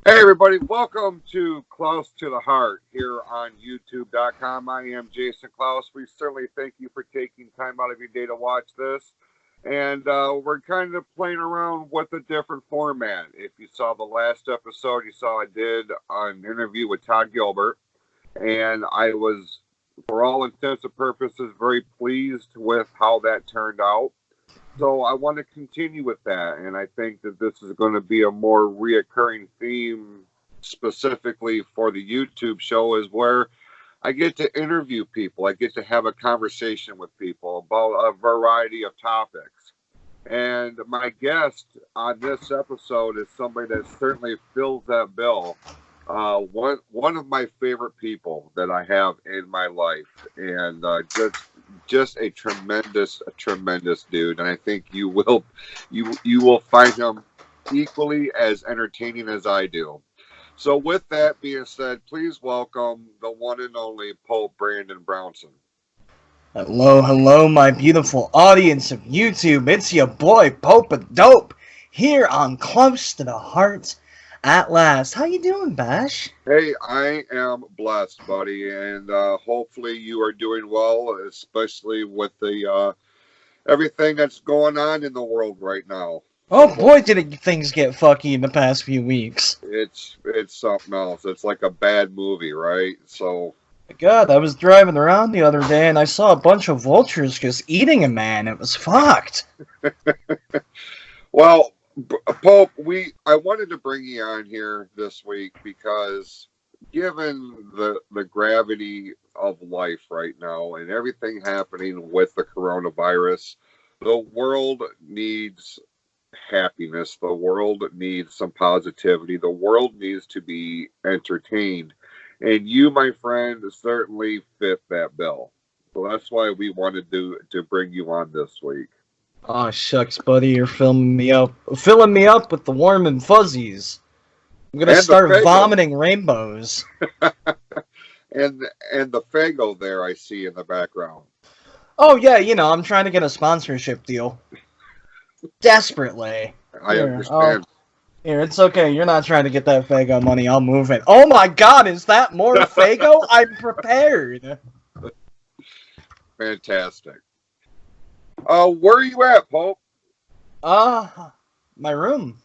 Hey everybody, welcome to Close to the Heart here on YouTube.com. I am Jason Klaus. We certainly thank you for taking time out of your day to watch this. And we're kind of playing around with a different format. If you saw the last episode, you saw I did an interview with Todd Gilbert. And I was, for all intents and purposes, very pleased with how that turned out. So I want to continue with that, and I think that this is going to be a more reoccurring theme specifically for the YouTube show is where I get to interview people. I get to have a conversation with people about a variety of topics. And my guest on this episode is somebody that certainly fills that bill. One of my favorite people that I have in my life, and just a tremendous dude. And I think you will find him equally as entertaining as I do. So with that being said, please welcome the one and only Pope Brandon Brownson. Hello, my beautiful audience of YouTube. It's your boy, Pope of Dope, here on Close to the Heart at last. How you doing, Bash? Hey, I am blessed, buddy, and hopefully you are doing well, especially with the everything that's going on in the world right now. Oh boy, did things get fucky in the past few weeks. It's something else. It's like a bad movie, right? So God, I was driving around the other day and I saw a bunch of vultures just eating a man. It was fucked. Well, Pope, I wanted to bring you on here this week because given the gravity of life right now and everything happening with the coronavirus, the world needs happiness. The world needs some positivity. The world needs to be entertained. And you, my friend, certainly fit that bill. So that's why we wanted to bring you on this week. Oh shucks, buddy, you're filling me up with the warm and fuzzies. I'm gonna start vomiting rainbows. and the Fago there I see in the background. Oh yeah, I'm trying to get a sponsorship deal. Desperately. I understand. Here, it's okay. You're not trying to get that Fago money. I'll move it. Oh my God, is that more Fago? I'm prepared. Fantastic. Where are you at, Pope? My room.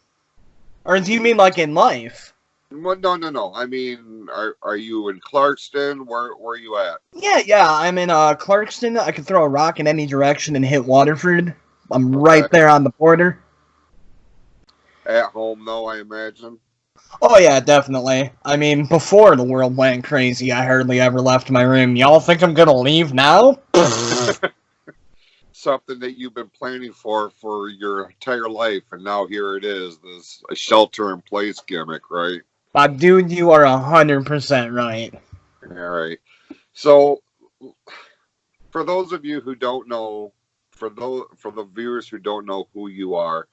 Or do you mean like in life? Well, no. I mean, are you in Clarkston? Where are you at? Yeah. I'm in Clarkston. I can throw a rock in any direction and hit Waterford. I'm right there on the border. At home, though, I imagine. Oh yeah, definitely. I mean, before the world went crazy, I hardly ever left my room. Y'all think I'm gonna leave now? Something that you've been planning for your entire life, and now here it is, this shelter-in-place gimmick, right? Dude, you are 100% right. All right. So, for those of you who don't know, for the viewers who don't know who you are,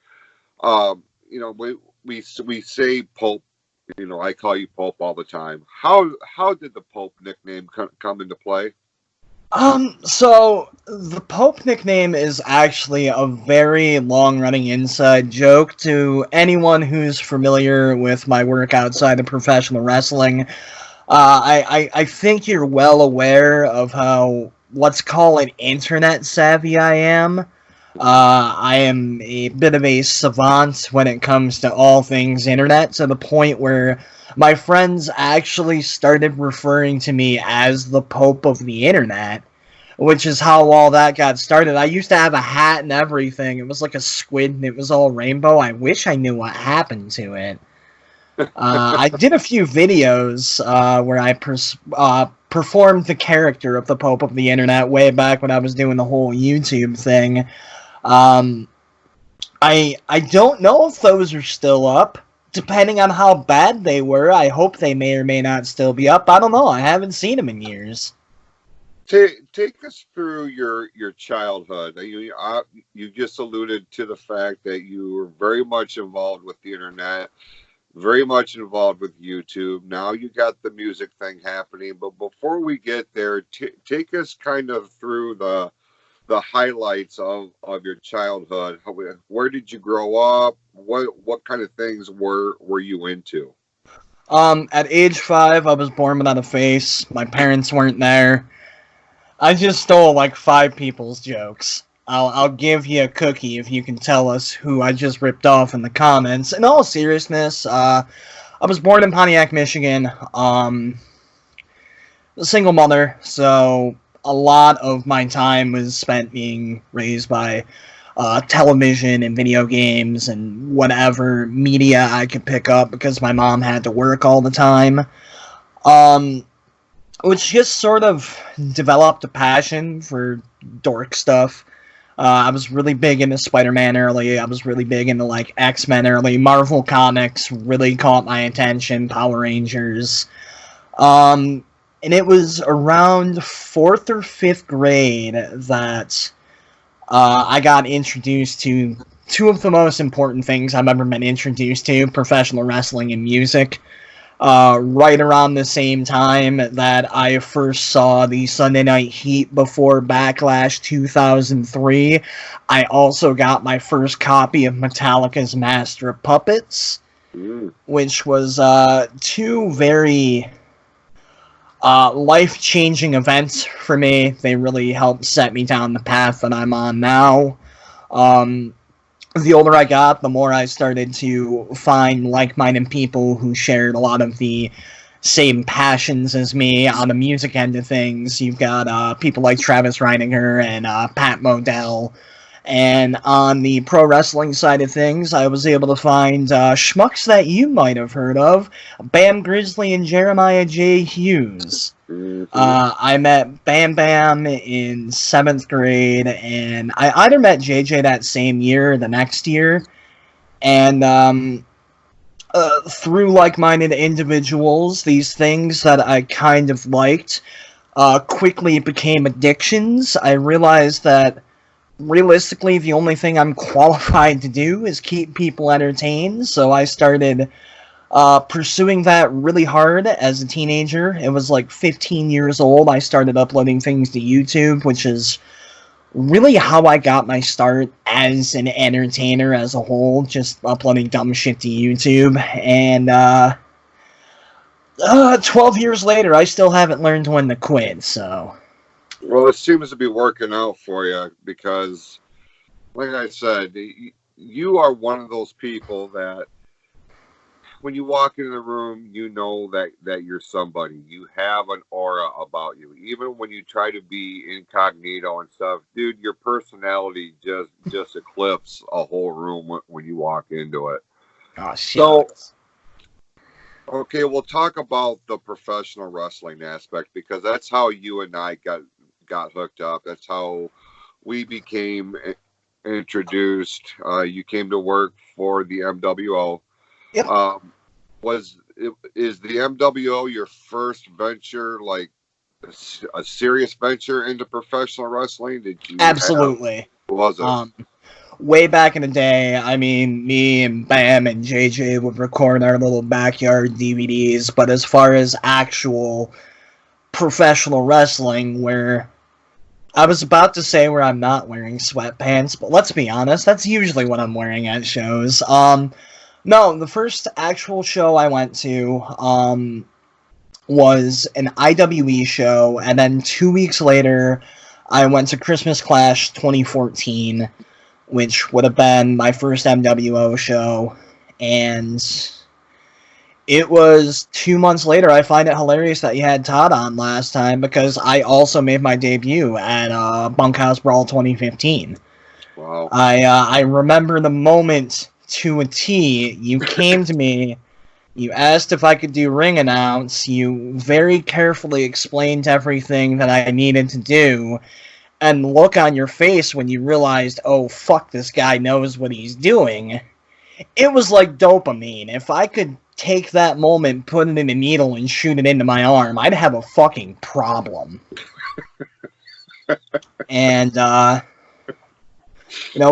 we say Pope. I call you Pope all the time. How did the Pope nickname come into play? So the Pope nickname is actually a very long-running inside joke to anyone who's familiar with my work outside of professional wrestling. I think you're well aware of how, let's call it, internet savvy I am. I am a bit of a savant when it comes to all things internet, to the point where my friends actually started referring to me as the Pope of the Internet, which is how all that got started. I used to have a hat and everything. It was like a squid and it was all rainbow. I wish I knew what happened to it. I did a few videos where I performed the character of the Pope of the Internet way back when I was doing the whole YouTube thing. I don't know if those are still up. Depending on how bad they were, I hope they may or may not still be up. I don't know. I haven't seen them in years. Take us through your childhood. You just alluded to the fact that you were very much involved with the internet, very much involved with YouTube. Now you got the music thing happening. But before we get there, take us kind of through the highlights of your childhood. Where did you grow up? What kind of things were you into? At age 5, I was born without a face. My parents weren't there. I just stole like 5 people's jokes. I'll give you a cookie if you can tell us who I just ripped off in the comments. In all seriousness, I was born in Pontiac, Michigan. A single mother, so a lot of my time was spent being raised by television and video games and whatever media I could pick up because my mom had to work all the time. Which just sort of developed a passion for dork stuff. I was really big into Spider-Man early. I was really big into like X-Men early. Marvel Comics really caught my attention. Power Rangers. And it was around 4th or 5th grade that I got introduced to 2 of the most important things I've ever been introduced to: professional wrestling and music. Right around the same time that I first saw the Sunday Night Heat before Backlash 2003, I also got my first copy of Metallica's Master of Puppets, which was 2 very life-changing events for me. They really helped set me down the path that I'm on now. The older I got, the more I started to find like-minded people who shared a lot of the same passions as me. On the music end of things, you've got people like Travis Reininger and Pat Modell. And on the pro wrestling side of things, I was able to find schmucks that you might have heard of: Bam Grizzly and Jeremiah J. Hughes. I met Bam Bam in 7th grade, and I either met JJ that same year or the next year. And through like-minded individuals, these things that I kind of liked quickly became addictions. I realized that realistically, the only thing I'm qualified to do is keep people entertained, so I started pursuing that really hard as a teenager. It was like 15 years old. I started uploading things to YouTube, which is really how I got my start as an entertainer as a whole, just uploading dumb shit to YouTube. And 12 years later, I still haven't learned when to quit, so... Well, it seems to be working out for you because, like I said, you are one of those people that when you walk into the room, you know that you're somebody. You have an aura about you. Even when you try to be incognito and stuff, dude, your personality just eclipses a whole room when you walk into it. Oh, shit. So, okay, we'll talk about the professional wrestling aspect because that's how you and I got hooked up. That's how we became introduced. You came to work for the MWO. Yep. Is the MWO your first venture, like a serious venture into professional wrestling? Did you? Absolutely. Was it? Way back in the day, I mean, me and Bam and JJ would record our little backyard DVDs, but as far as actual professional wrestling, where I was about to say where I'm not wearing sweatpants, but let's be honest, that's usually what I'm wearing at shows. No, the first actual show I went to was an IWE show, and then 2 weeks later, I went to Christmas Clash 2014, which would have been my first MWO show, and it was 2 months later. I find it hilarious that you had Todd on last time, because I also made my debut at Bunkhouse Brawl 2015. Wow. I remember the moment to a T. You came to me, you asked if I could do ring announce, you very carefully explained everything that I needed to do, and the look on your face when you realized, oh, fuck, this guy knows what he's doing, it was like dopamine. If I could take that moment, put it in a needle, and shoot it into my arm, I'd have a fucking problem. And,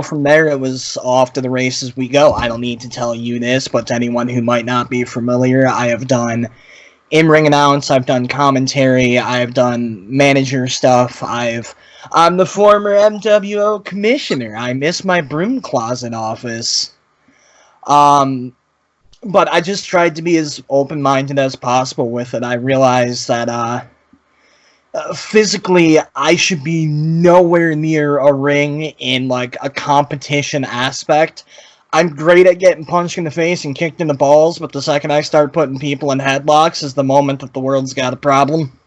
from there, it was off to the races we go. I don't need to tell you this, but to anyone who might not be familiar, I have done in-ring announce, I've done commentary, I've done manager stuff, I'm the former MWO commissioner. I miss my broom closet office. But I just tried to be as open-minded as possible with it. I realized that physically I should be nowhere near a ring in like a competition aspect. I'm great at getting punched in the face and kicked in the balls, but the second I start putting people in headlocks is the moment that the world's got a problem.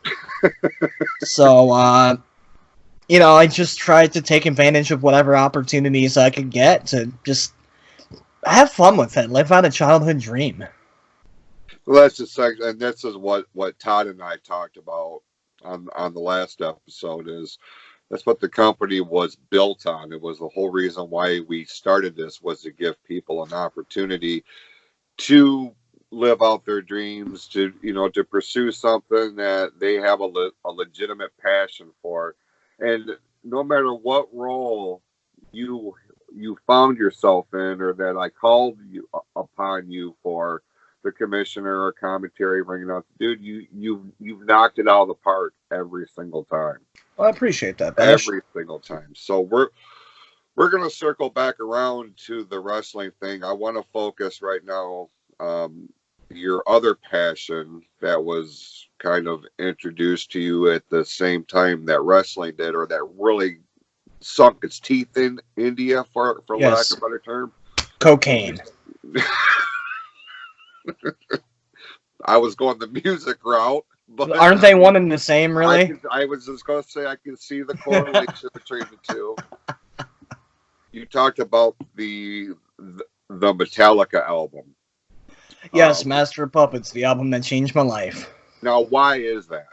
So, I just tried to take advantage of whatever opportunities I could get to just have fun with it, live out a childhood dream. Well, that's just and this is what Todd and I talked about on the last episode. Is that's what the company was built on. It was the whole reason why we started this, was to give people an opportunity to live out their dreams, to to pursue something that they have a legitimate passion for. And no matter what role you found yourself in, or that I called you upon you for, the commissioner or commentary, bringing out, dude, you've knocked it out of the park every single time. Well, I appreciate that, Bash. Every single time. So we're gonna circle back around to the wrestling thing. I want to focus right now. Your other passion that was kind of introduced to you at the same time that wrestling did, or that really sunk its teeth in India, for lack of a better term. Cocaine. I was going the music route, but aren't they one and the same, really? I was just going to say I can see the correlation between the two. You talked about the Metallica album. Yes, Master of Puppets, the album that changed my life. Now, why is that?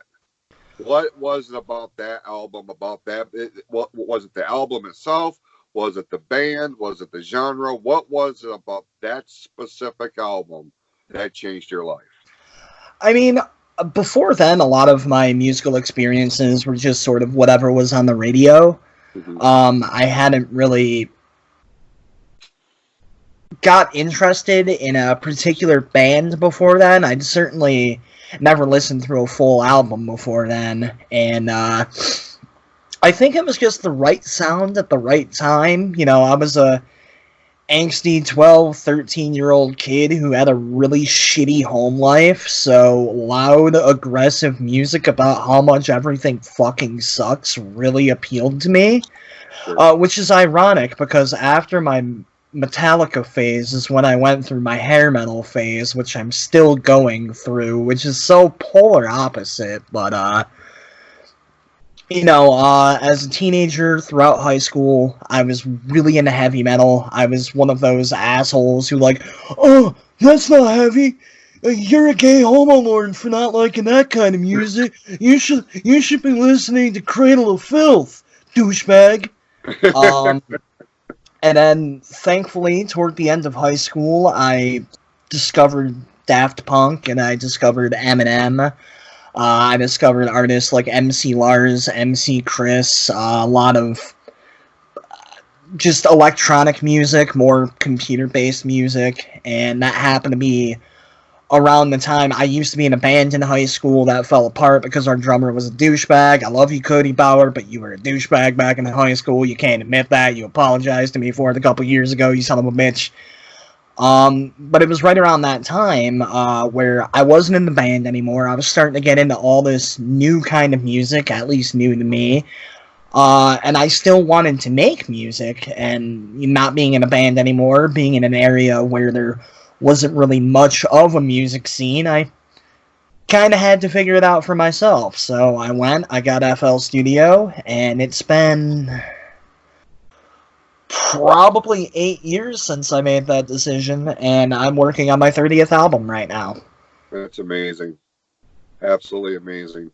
What was it about that album? What was it? The album itself? Was it the band? Was it the genre? What was it about that specific album that changed your life? I mean, before then, a lot of my musical experiences were just sort of whatever was on the radio. Mm-hmm. I hadn't really got interested in a particular band before then. I'd certainly never listened through a full album before then, and I think it was just the right sound at the right time. I was a angsty 12, 13-year-old kid who had a really shitty home life, so loud, aggressive music about how much everything fucking sucks really appealed to me, which is ironic, because after my Metallica phase is when I went through my hair metal phase, which I'm still going through, which is so polar opposite, but as a teenager throughout high school, I was really into heavy metal. I was one of those assholes who oh, that's not heavy. You're a gay homo lord for not liking that kind of music. You should be listening to Cradle of Filth, douchebag. And then, thankfully, toward the end of high school, I discovered Daft Punk, and I discovered Eminem. I discovered artists like MC Lars, MC Chris, a lot of just electronic music, more computer-based music, and that happened to be around the time I used to be in a band in high school that fell apart because our drummer was a douchebag. I love you, Cody Bauer, but you were a douchebag back in high school. You can't admit that. You apologized to me for it a couple years ago, you son of a bitch. But it was right around that time where I wasn't in the band anymore. I was starting to get into all this new kind of music, at least new to me. And I still wanted to make music, and not being in a band anymore, being in an area where there wasn't really much of a music scene, I kind of had to figure it out for myself. So I got FL Studio, and it's been probably 8 years since I made that decision, and I'm working on my 30th album right now. That's amazing. Absolutely amazing.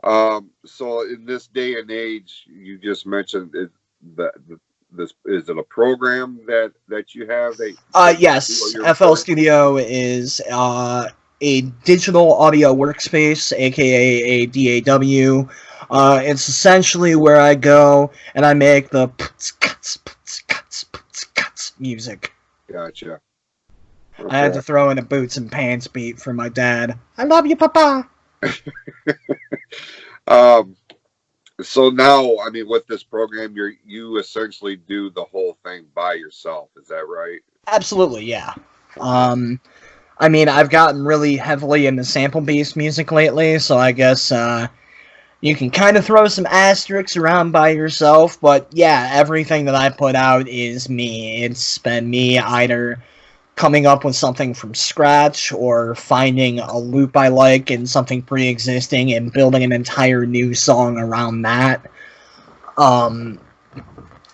So in this day and age, you just mentioned this is it a program that you have? Yes, FL Studio is a digital audio workspace, aka a DAW. It's essentially where I go and I make the music. Gotcha. Okay. I had to throw in a boots and pants beat for my dad. I love you, Papa. So now, I mean, with this program, you essentially do the whole thing by yourself. Is that right? Absolutely, yeah. I mean, I've gotten really heavily into sample-based music lately, so I guess you can kind of throw some asterisks around by yourself, but yeah, everything that I put out is me. It's been me either coming up with something from scratch or finding a loop I like in something pre-existing and building an entire new song around that.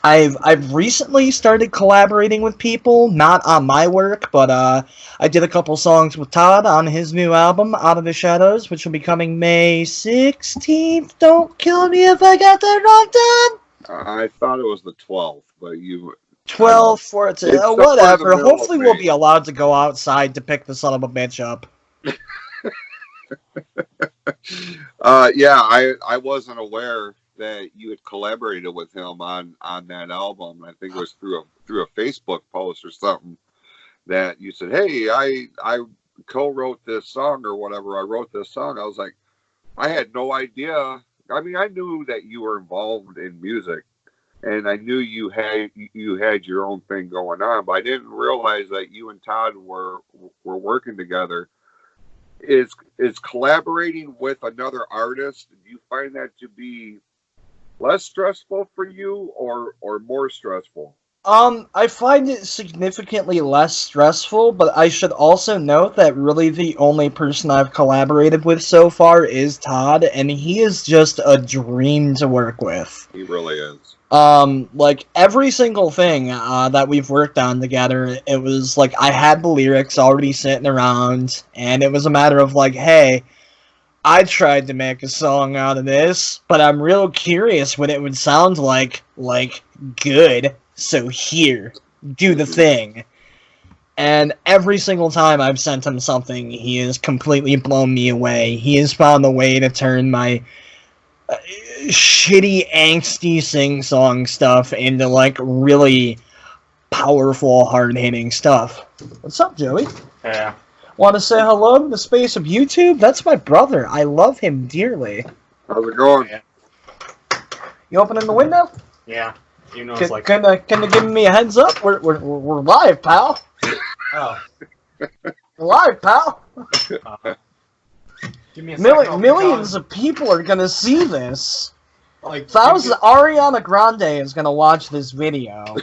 I've recently started collaborating with people, not on my work, but I did a couple songs with Todd on his new album, Out of the Shadows, which will be coming May 16th. Don't kill me if I got that wrong, Todd. I thought it was the 12th, but you... 12 for it, It's whatever. Hopefully we'll be allowed to go outside to pick the son of a bitch up. Yeah, I wasn't aware that you had collaborated with him on that album. I think it was through a Facebook post or something that you said, "Hey, I co-wrote this song or whatever. I wrote this song." I was like, I had no idea. I mean, I knew that you were involved in music, and I knew you had your own thing going on, but I didn't realize that you and Todd were working together. Is collaborating with another artist, do you find that to be less stressful for you or more stressful? I find it significantly less stressful, but I should also note that really the only person I've collaborated with so far is Todd, and he is just a dream to work with. He really is. Like, every single thing that we've worked on together, it was like I had the lyrics already sitting around, and it was a matter of like, hey, I tried to make a song out of this, but I'm real curious what it would sound like good. So here, do the thing. And every single time I've sent him something, he has completely blown me away. He has found a way to turn my shitty, angsty sing-song stuff into, like, really powerful, hard-hitting stuff. What's up, Joey? Yeah. Want to say hello to the space of YouTube? That's my brother. I love him dearly. How's it going? Yeah. You opening the window? Yeah. You know, it's like... Can you give me a heads up? We're live, pal. Oh. We're live, pal. Give me a second. Millions of people are gonna see this. Like, Ariana Grande is gonna watch this video.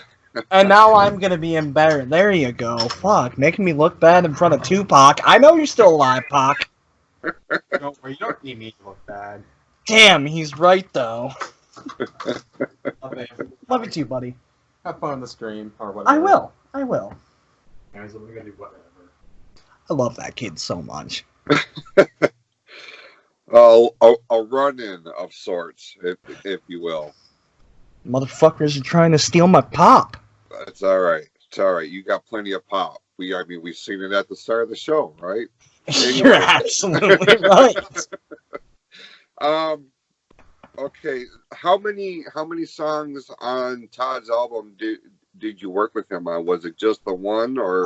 And now I'm gonna be embarrassed. There you go. Fuck, making me look bad in front of Tupac. I know you're still alive, Pac. Don't worry, you don't need me to look bad. Damn, he's right, though. Okay. Love you too, buddy. Have fun on the stream, or whatever. I will. Guys, we're gonna do whatever. I love that kid so much. A run-in of sorts, if you will. Motherfuckers are trying to steal my pop. It's all right. It's all right. You got plenty of pop. We've seen it at the start of the show, right? You're absolutely right. Okay. How many songs on Todd's album did you work with him on? Was it just the one, or?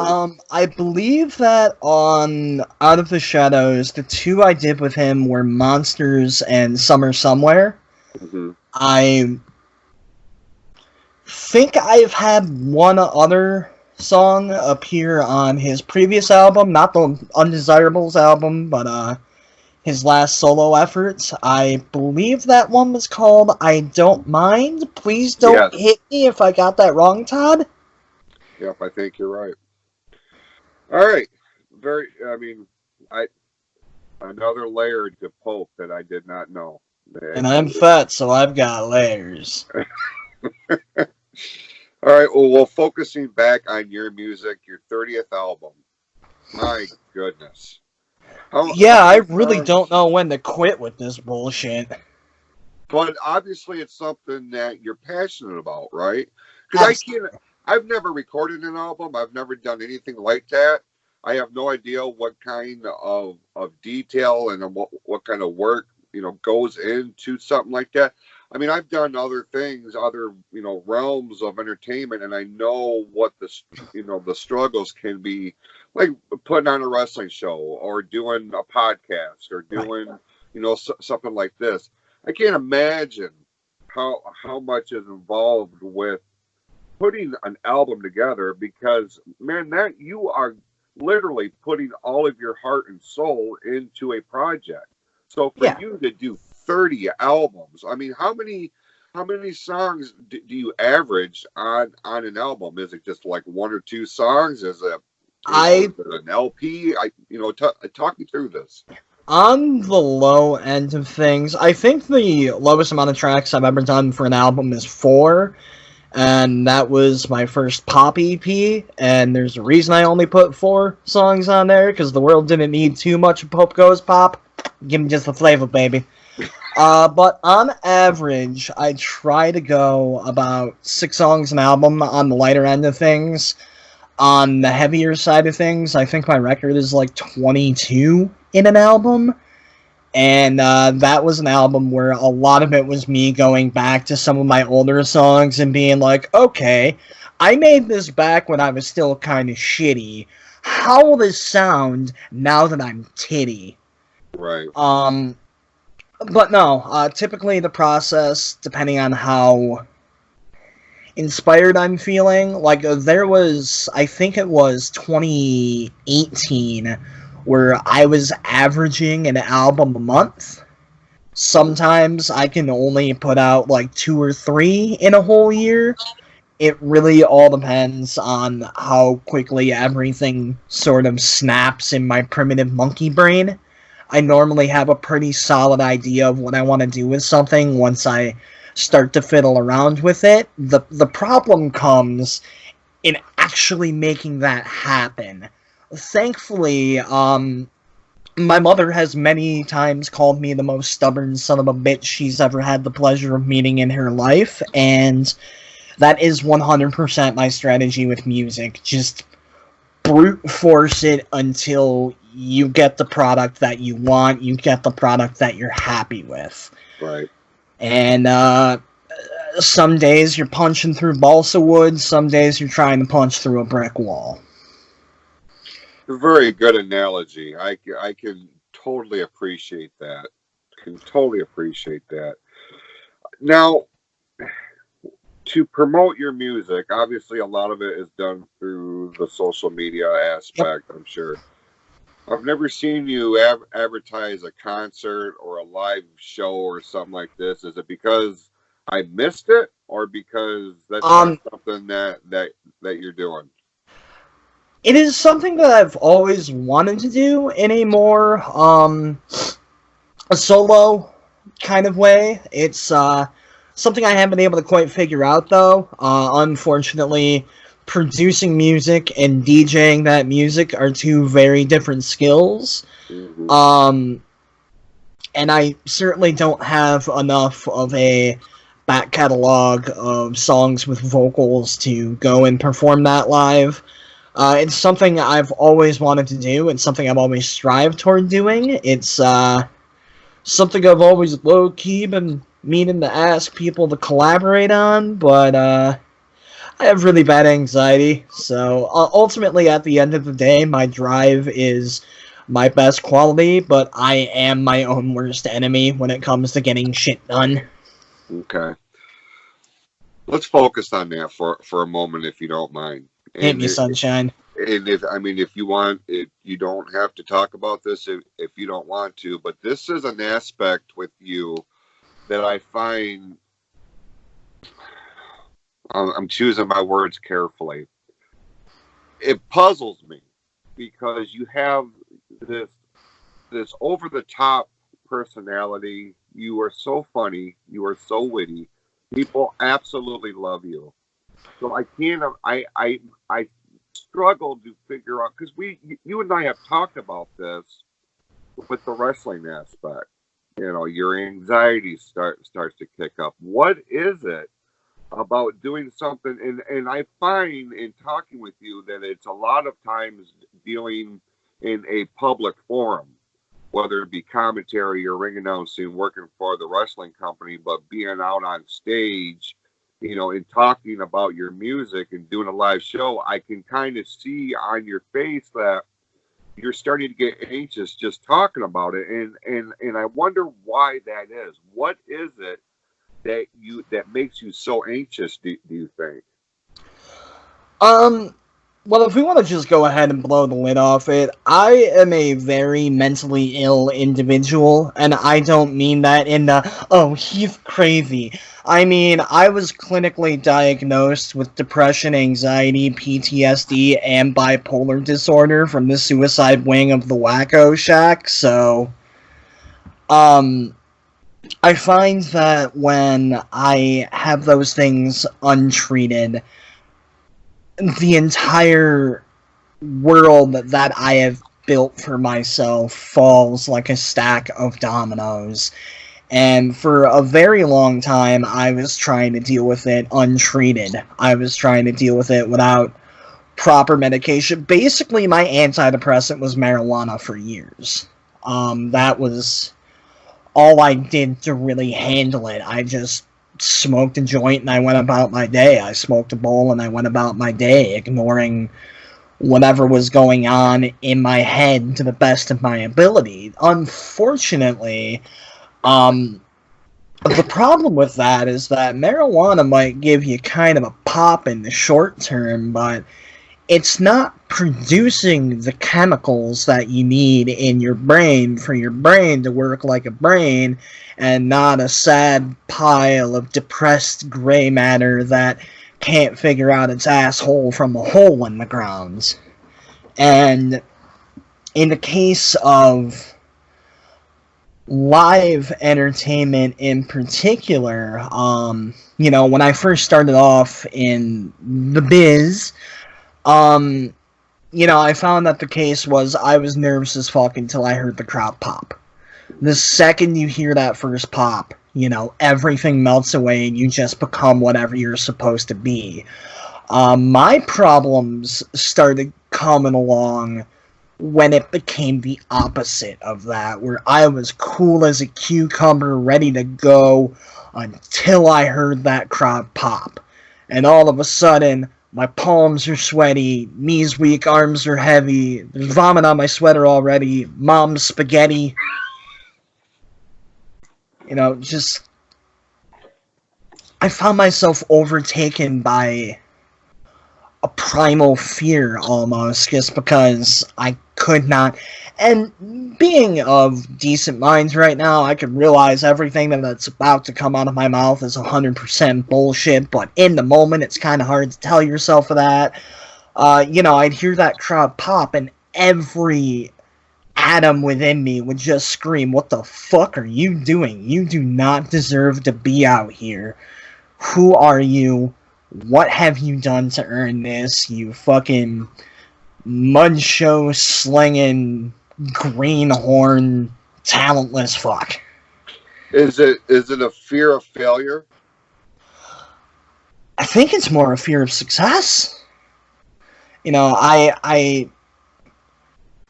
I believe that on Out of the Shadows, the two I did with him were Monsters and Summer Somewhere. Mm-hmm. I think I've had one other song appear on his previous album, not the Undesirables album, but his last solo efforts. I believe that one was called I Don't Mind. Please don't hit me if I got that wrong, Todd. Yep, I think you're right. All right. Another layer to Pope that I did not know. And I'm fat, so I've got layers. All right, well, focusing back on your music, your 30th album. My goodness. I really don't know when to quit with this bullshit. But obviously it's something that you're passionate about, right? Because I've never recorded an album. I've never done anything like that. I have no idea what kind of detail and what kind of work, goes into something like that. I mean, I've done other things, other, realms of entertainment, and I know what the struggles can be, like putting on a wrestling show or doing a podcast or doing, something like this. I can't imagine how much is involved with putting an album together because, man, literally putting all of your heart and soul into a project. So for Yeah. you to do 30 albums, I mean, how many songs do you average on an album? Is it just like one or two songs? Is it, I is it an LP? Talk me through this. On the low end of things, I think the lowest amount of tracks I've ever done for an album is 4, and that was my first pop EP, and there's a reason I only put 4 songs on there, because the world didn't need too much Pope Goes Pop. Give me just the flavor, baby. But on average, I try to go about 6 songs an album on the lighter end of things. On the heavier side of things, I think my record is like 22 in an album. And that was an album where a lot of it was me going back to some of my older songs and being like, okay, I made this back when I was still kind of shitty. How will this sound now that I'm titty? Right. But no, typically the process, depending on how inspired I'm feeling, like there was, I think it was 2018, where I was averaging an album a month. Sometimes I can only put out like 2 or 3 in a whole year. It really all depends on how quickly everything sort of snaps in my primitive monkey brain. I normally have a pretty solid idea of what I want to do with something once I start to fiddle around with it. The problem comes in actually making that happen. Thankfully, my mother has many times called me the most stubborn son of a bitch she's ever had the pleasure of meeting in her life, and that is 100% my strategy with music. Just brute force it until you get the product that you want, you get the product that you're happy with. Right. And some days you're punching through balsa wood, some days you're trying to punch through a brick wall. A very good analogy. I can totally appreciate that. Can totally appreciate that. Now, to promote your music, obviously a lot of it is done through the social media aspect, I'm sure. I've never seen you advertise a concert or a live show or something like this. Is it because I missed it, or because that's not something that you're doing? It is something that I've always wanted to do in a more a solo kind of way. It's something I haven't been able to quite figure out, though. Unfortunately, producing music and DJing that music are 2 very different skills. Mm-hmm. And I certainly don't have enough of a back catalog of songs with vocals to go and perform that live. It's something I've always wanted to do. It's something I've always strived toward doing. It's something I've always low-key been meaning to ask people to collaborate on, but I have really bad anxiety. So ultimately, at the end of the day, my drive is my best quality, but I am my own worst enemy when it comes to getting shit done. Okay. Let's focus on that for a moment, if you don't mind. Hit me, sunshine. And if you want, you don't have to talk about this if you don't want to, but this is an aspect with you that I find, I'm choosing my words carefully. It puzzles me because you have this over the top personality. You are so funny. You are so witty. People absolutely love you. So I struggle to figure out, because you and I have talked about this with the wrestling aspect. Your anxiety starts to kick up. What is it about doing something? And I find in talking with you that it's a lot of times dealing in a public forum, whether it be commentary or ring announcing, working for the wrestling company, but being out on stage, and talking about your music and doing a live show. I can kind of see on your face that you're starting to get anxious just talking about it, and I wonder why that is. What is it that makes you so anxious? Do you think? Well, if we want to just go ahead and blow the lid off it, I am a very mentally ill individual, and I don't mean that in the, oh, he's crazy. I mean, I was clinically diagnosed with depression, anxiety, PTSD, and bipolar disorder from the suicide wing of the Wacko Shack, so, I find that when I have those things untreated, the entire world that I have built for myself falls like a stack of dominoes. And for a very long time, I was trying to deal with it untreated. I was trying to deal with it without proper medication. Basically, my antidepressant was marijuana for years. That was all I did to really handle it. I just smoked a joint and I went about my day. I smoked a bowl and I went about my day, ignoring whatever was going on in my head to the best of my ability. Unfortunately, the problem with that is that marijuana might give you kind of a pop in the short term, but it's not producing the chemicals that you need in your brain for your brain to work like a brain and not a sad pile of depressed gray matter that can't figure out its asshole from a hole in the ground. And in the case of live entertainment in particular, when I first started off in the biz, I found that the case was I was nervous as fuck until I heard the crowd pop. The second you hear that first pop, everything melts away and you just become whatever you're supposed to be. My problems started coming along when it became the opposite of that, where I was cool as a cucumber, ready to go, until I heard that crowd pop. And all of a sudden, my palms are sweaty, knees weak, arms are heavy, there's vomit on my sweater already, mom's spaghetti. I found myself overtaken by a primal fear almost, just because I could not. And being of decent minds right now, I can realize everything that's about to come out of my mouth is 100% bullshit, but in the moment it's kind of hard to tell yourself that. I'd hear that crowd pop and every atom within me would just scream, what the fuck are you doing? You do not deserve to be out here. Who are you? What have you done to earn this, you fucking mud show slinging greenhorn talentless fuck? Is it a fear of failure? I think it's more a fear of success. I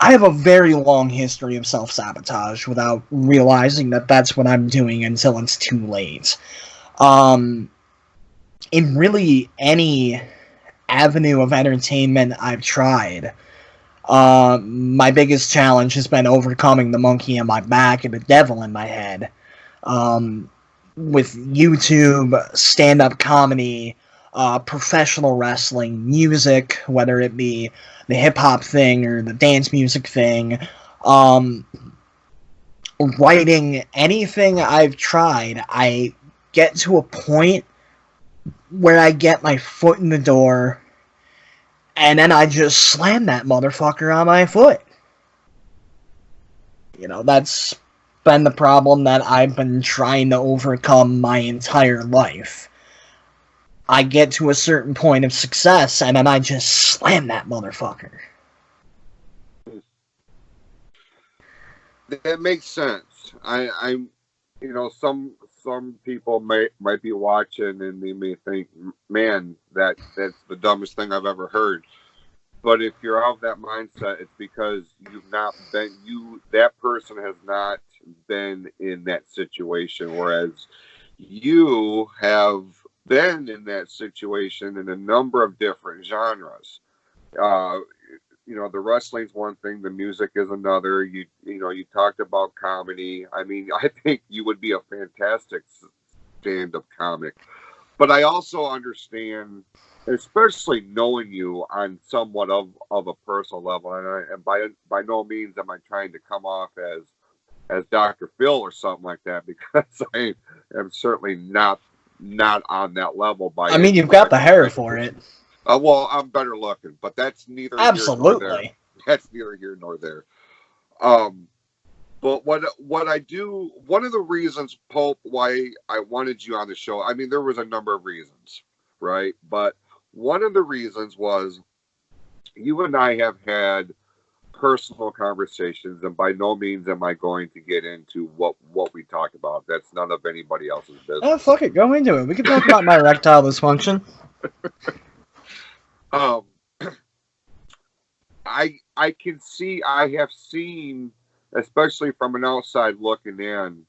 have a very long history of self-sabotage without realizing that that's what I'm doing until it's too late. In really any avenue of entertainment I've tried, my biggest challenge has been overcoming the monkey on my back and the devil in my head. With YouTube, stand-up comedy, professional wrestling, music, whether it be the hip-hop thing or the dance music thing, writing, anything I've tried, I get to a point where I get my foot in the door, and then I just slam that motherfucker on my foot. That's been the problem that I've been trying to overcome my entire life. I get to a certain point of success, and then I just slam that motherfucker. That makes sense. Some people might be watching and they may think, man, that's the dumbest thing I've ever heard. But if you're of that mindset, it's because that person has not been in that situation, whereas you have been in that situation in a number of different genres. The wrestling's one thing, the music is another. You talked about comedy. I mean, I think you would be a fantastic stand-up comic. But I also understand, especially knowing you on somewhat of a personal level, and by no means am I trying to come off as Dr. Phil or something like that, because I am certainly not on that level by I mean, any you've got the hair stretch. for it. Well, I'm better looking, but that's neither here nor there. Absolutely. That's neither here nor there. Um, but what I do, one of the reasons, Pope, why I wanted you on the show, I mean, there was a number of reasons, right? But one of the reasons was you and I have had personal conversations, and by no means am I going to get into what we talk about. That's none of anybody else's Oh, business. fuck it. Go into it. We can talk about my erectile dysfunction. Um, I have seen, especially from an outside looking in,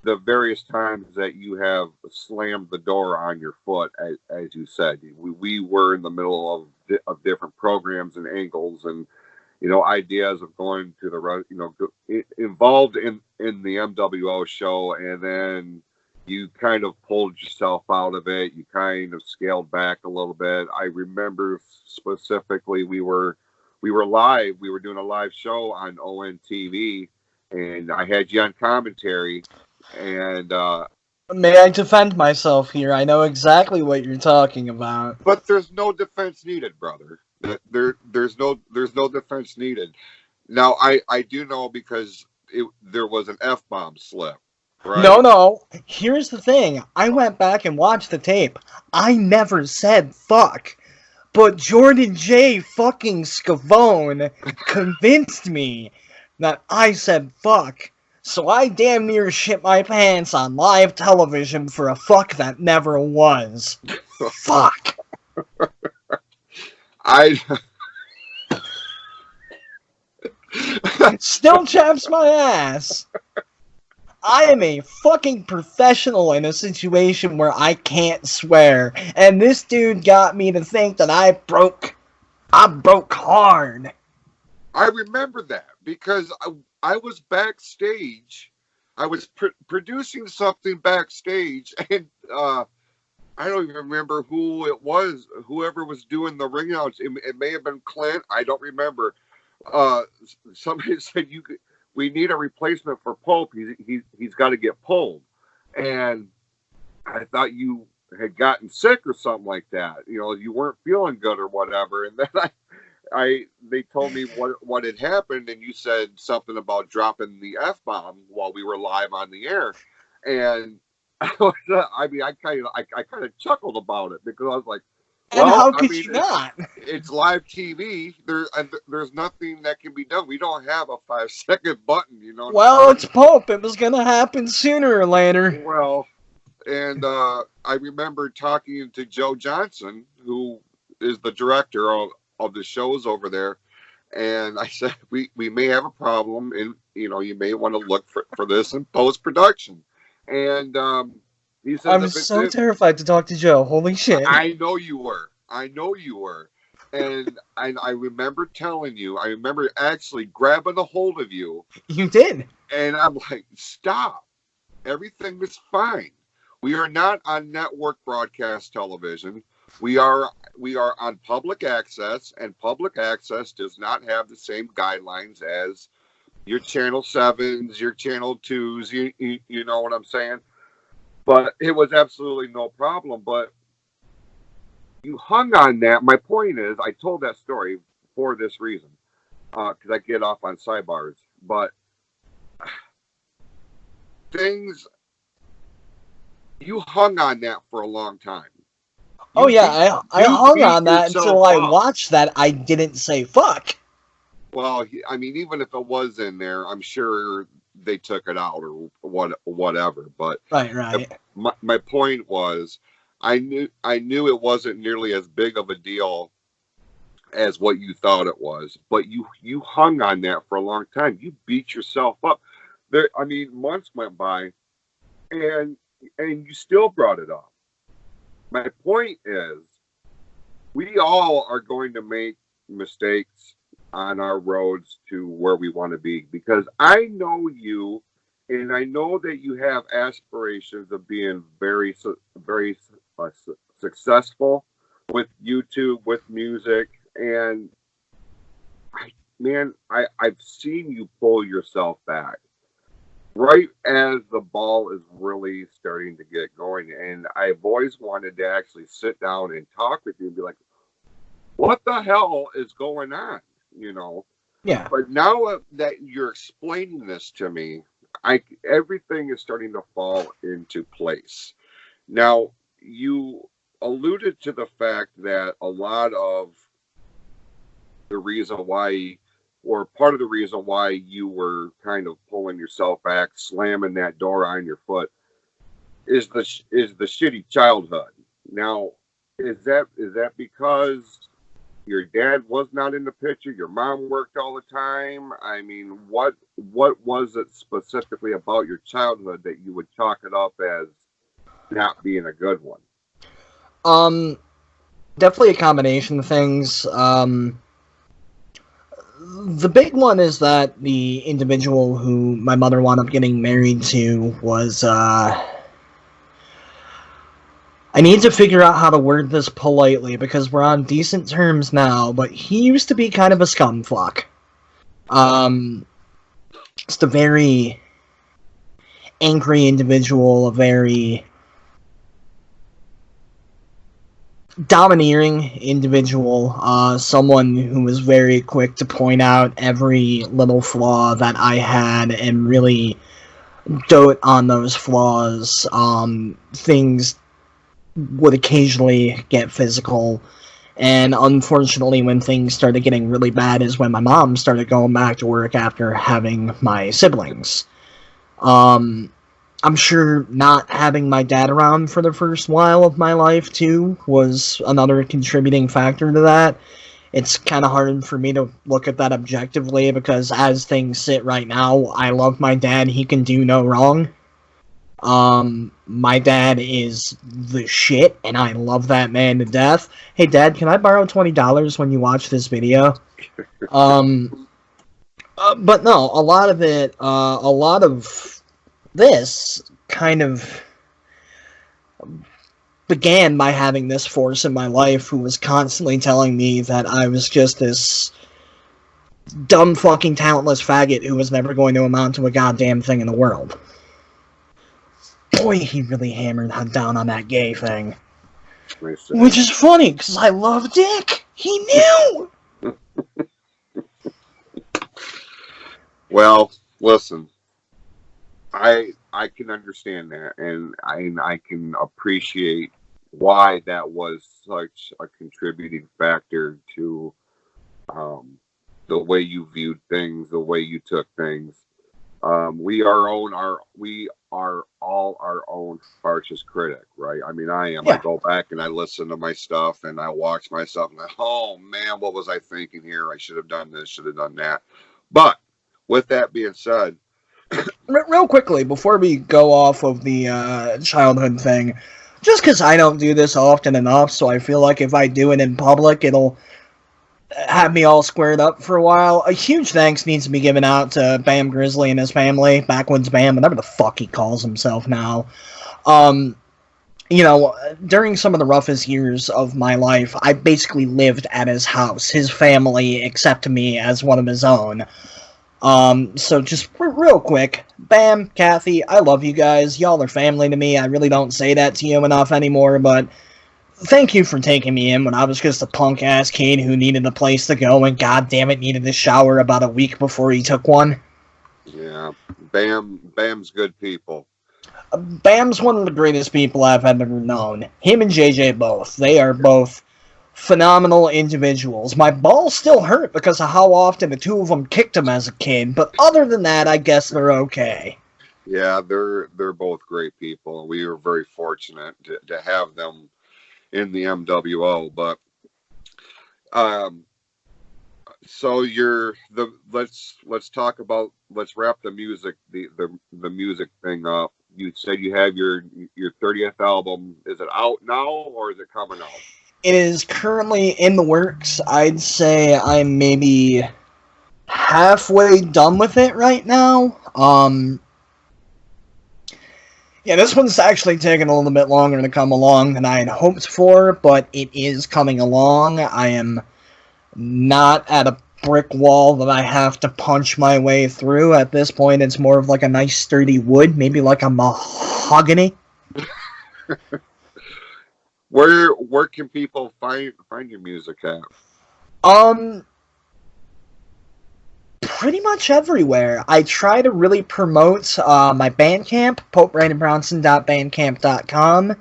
the various times that you have slammed the door on your foot, as you said. We were in the middle of different programs and angles, and ideas of going to the involved in the MWO show, and then you kind of pulled yourself out of it. You kind of scaled back a little bit. I remember specifically we were live. We were doing a live show on ONTV, and I had you on commentary. And May I defend myself here? I know exactly what you're talking about. but there's no defense needed, brother. There's no defense needed. Now I do know because there was an F-bomb slip, right? No. Here's the thing. I went back and watched the tape. I never said fuck. But Jordan J. fucking Scavone convinced me that I said fuck. So I damn near shit my pants on live television for a fuck that never was. Fuck. I Still chaps my ass. I am a fucking professional in a situation where I can't swear. And this dude got me to think that I broke hard. I remember that because I was backstage. I was producing something backstage, and I don't even remember who it was. Whoever was doing the ring outs, it may have been Clint. I don't remember. Somebody said we need a replacement for Pope. He's got to get pulled, and I thought you had gotten sick or something like that. You weren't feeling good or whatever. And then they told me what had happened, and you said something about dropping the F-bomb while we were live on the air, and I mean, I kind of chuckled about it because I was like, well, and how could you not? It's live TV. There's nothing that can be done. We don't have a 5-second button, Well, it's Pope. It was gonna happen sooner or later. Well, and I remember talking to Joe Johnson, who is the director of the shows over there, and I said we may have a problem, and you may want to look for this in post production. And he said, I'm so terrified to talk to Joe. Holy shit! I know you were, and I remember telling you. I remember actually grabbing a hold of you. You did, and I'm like, stop! Everything is fine. We are not on network broadcast television. We are on public access, and public access does not have the same guidelines as your channel 7s, your channel 2s. You know what I'm saying? But it was absolutely no problem. But you hung on that. My point is, I told that story for this reason, because I get off on sidebars. But you hung on that for a long time. I hung on that until I watched that I didn't say fuck. Well, I mean, even if it was in there, I'm sure they took it out or whatever. But right. My point was, I knew it wasn't nearly as big of a deal as what you thought it was. But you hung on that for a long time. You beat yourself up. I mean, months went by, and you still brought it up. My point is, we all are going to make mistakes on our roads to where we want to be, because I know you, and I know that you have aspirations of being very, very successful with YouTube, with music, and I've seen you pull yourself back right as the ball is really starting to get going. And I've always wanted to actually sit down and talk with you and be like, what the hell is going on? You know? Yeah. But now that you're explaining this to me, everything is starting to fall into place. Now, you alluded to the fact that a lot of the reason why, or part of the reason why you were kind of pulling yourself back, slamming that door on your foot, is the shitty childhood. Now, is that because your dad was not in the picture? Your mom worked all the time? I mean, what was it specifically about your childhood that you would chalk it up as not being a good one? Definitely a combination of things. The big one is that the individual who my mother wound up getting married to was, I need to figure out how to word this politely because we're on decent terms now, but he used to be kind of a scumfuck. Just a very angry individual, a very domineering individual, someone who was very quick to point out every little flaw that I had and really dote on those flaws. Things would occasionally get physical, and unfortunately when things started getting really bad is when my mom started going back to work after having my siblings. I'm sure not having my dad around for the first while of my life, too, was another contributing factor to that. It's kind of hard for me to look at that objectively, because as things sit right now, I love my dad, he can do no wrong. My dad is the shit, and I love that man to death. Hey, Dad, can I borrow $20 when you watch this video? But no, a lot of this kind of began by having this force in my life who was constantly telling me that I was just this dumb fucking talentless faggot who was never going to amount to a goddamn thing in the world. Boy, he really hammered down on that gay thing. Which is funny, because I love Dick. He knew! Well, listen. I can understand that, and I can appreciate why that was such a contributing factor to the way you viewed things, the way you took things. We are all our own harshest critic, right? I mean, I am. Yeah. I go back and I listen to my stuff and I watch myself and I, oh man, what was I thinking here? I should have done this, should have done that. But with that being said, real quickly, before we go off of the childhood thing, just because I don't do this often enough, so I feel like if I do it in public, it'll have me all squared up for a while. A huge thanks needs to be given out to Bam Grizzly and his family, Backwoods Bam, whatever the fuck he calls himself now. You know, during some of the roughest years of my life, I basically lived at his house. His family accepted me as one of his own. So just real quick, Bam, Kathy, I love you guys. Y'all are family to me. I really don't say that to you enough anymore, but thank you for taking me in when I was just a punk-ass kid who needed a place to go and goddammit needed a shower about a week before he took one. Yeah, Bam's good people. Bam's one of the greatest people I've ever known. Him and JJ both. They are both phenomenal individuals. My balls still hurt because of how often the two of them kicked him as a kid, but other than that, I guess they're okay. Yeah, they're both great people. We were very fortunate to have them in the MWO. But so let's wrap the music the music thing up. You said you have your 30th album. Is it out now or is it coming out? It is currently in the works. I'd say I'm maybe halfway done with it right now. Yeah, this one's actually taking a little bit longer to come along than I had hoped for, but it is coming along. I am not at a brick wall that I have to punch my way through. At this point, it's more of like a nice sturdy wood, maybe like a mahogany. Where can people find your music at? Pretty much everywhere. I try to really promote my Bandcamp, popebrandonbrownson.bandcamp.com,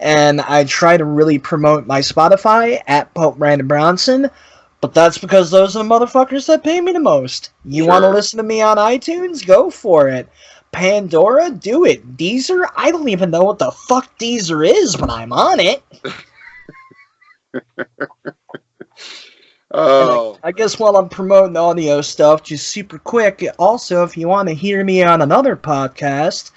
and I try to really promote my Spotify at Pope Brandon Brownson, but that's because those are the motherfuckers that pay me the most. You want to listen to me on iTunes? Go for it. Pandora? Do it. Deezer? I don't even know what the fuck Deezer is, but I'm on it. Oh, I guess while I'm promoting audio stuff, just super quick, also, if you want to hear me on another podcast,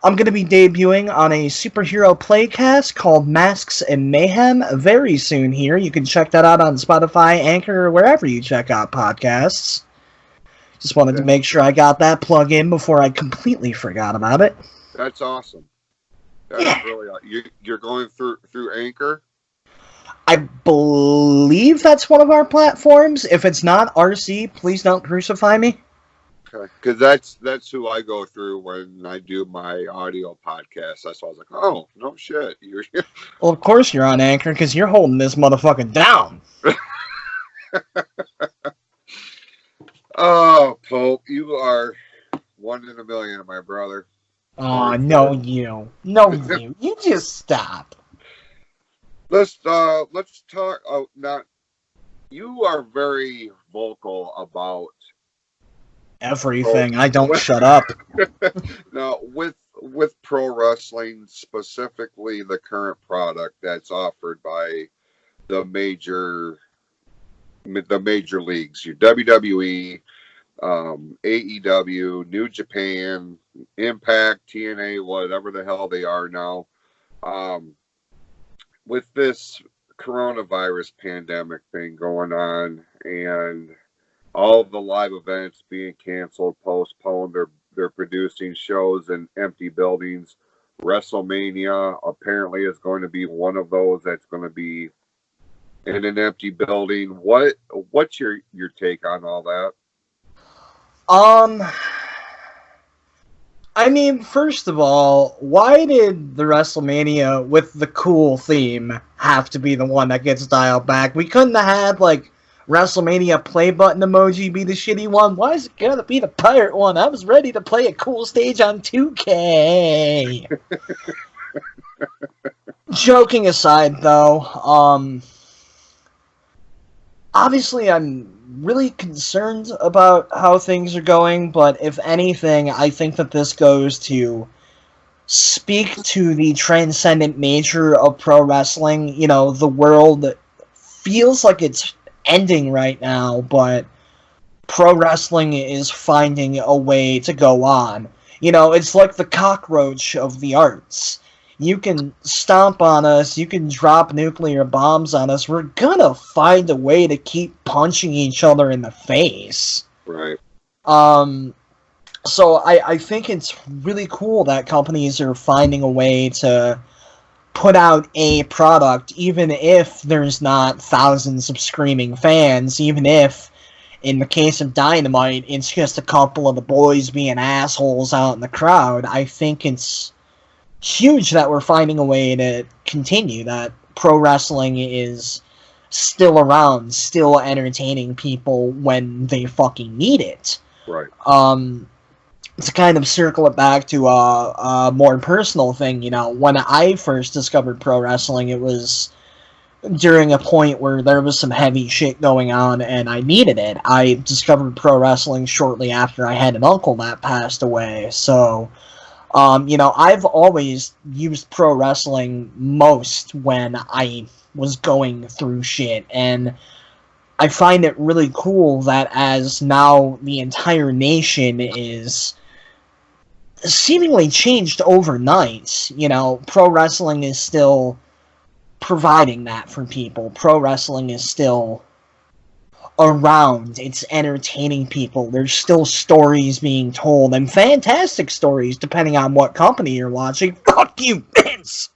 I'm going to be debuting on a superhero playcast called Masks and Mayhem very soon here. You can check that out on Spotify, Anchor, or wherever you check out podcasts. Just wanted to make sure I got that plug in before I completely forgot about it. that's awesome. That's really you're going through Anchor. I believe that's one of our platforms. If it's not RC, please don't crucify me. Okay, because that's who I go through when I do my audio podcast. That's why I was like, oh, no shit. Well, of course you're on Anchor, because you're holding this motherfucker down. Oh, Pope, you are one in a million, my brother. Aw, no you. No you. You just stop. Let's talk. Not you are very vocal about everything. I don't shut up. now with pro wrestling, specifically the current product that's offered by the major leagues, your WWE, AEW, New Japan, Impact, TNA, whatever the hell they are now. With this coronavirus pandemic thing going on and all of the live events being canceled, postponed, they're producing shows in empty buildings. WrestleMania apparently is going to be one of those that's going to be in an empty building. What's your take on all that? I mean, first of all, why did the WrestleMania with the cool theme have to be the one that gets dialed back? We couldn't have had, like, WrestleMania play button emoji be the shitty one. Why is it gotta be the pirate one? I was ready to play a cool stage on 2K. Joking aside, though, obviously I'm really concerned about how things are going, but if anything, I think that this goes to speak to the transcendent nature of pro wrestling. You know, the world feels like it's ending right now, but pro wrestling is finding a way to go on. You know, it's like the cockroach of the arts. You can stomp on us, you can drop nuclear bombs on us, we're gonna find a way to keep punching each other in the face. Right. So I think it's really cool that companies are finding a way to put out a product, even if there's not thousands of screaming fans, even if, in the case of Dynamite, it's just a couple of the boys being assholes out in the crowd. I think it's huge that we're finding a way to continue, that pro wrestling is still around, still entertaining people when they fucking need it. Right. To kind of circle it back to a more personal thing, you know, when I first discovered pro wrestling, it was during a point where there was some heavy shit going on and I needed it. I discovered pro wrestling shortly after I had an uncle that passed away, so you know, I've always used pro wrestling most when I was going through shit, and I find it really cool that as now the entire nation is seemingly changed overnight, you know, pro wrestling is still providing that for people. Pro wrestling is still around. It's entertaining people. There's still stories being told, and fantastic stories, depending on what company you're watching. Fuck you, Vince!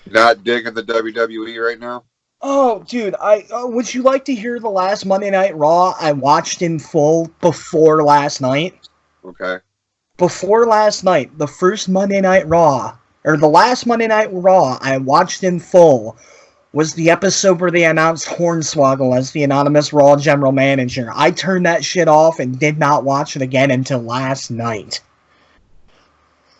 Not digging the WWE right now? Oh, dude, would you like to hear the last Monday Night Raw I watched in full before last night? Okay. Before last night, the first Monday Night Raw, or the last Monday Night Raw I watched in full was the episode where they announced Hornswoggle as the anonymous Raw general manager. I turned that shit off and did not watch it again until last night.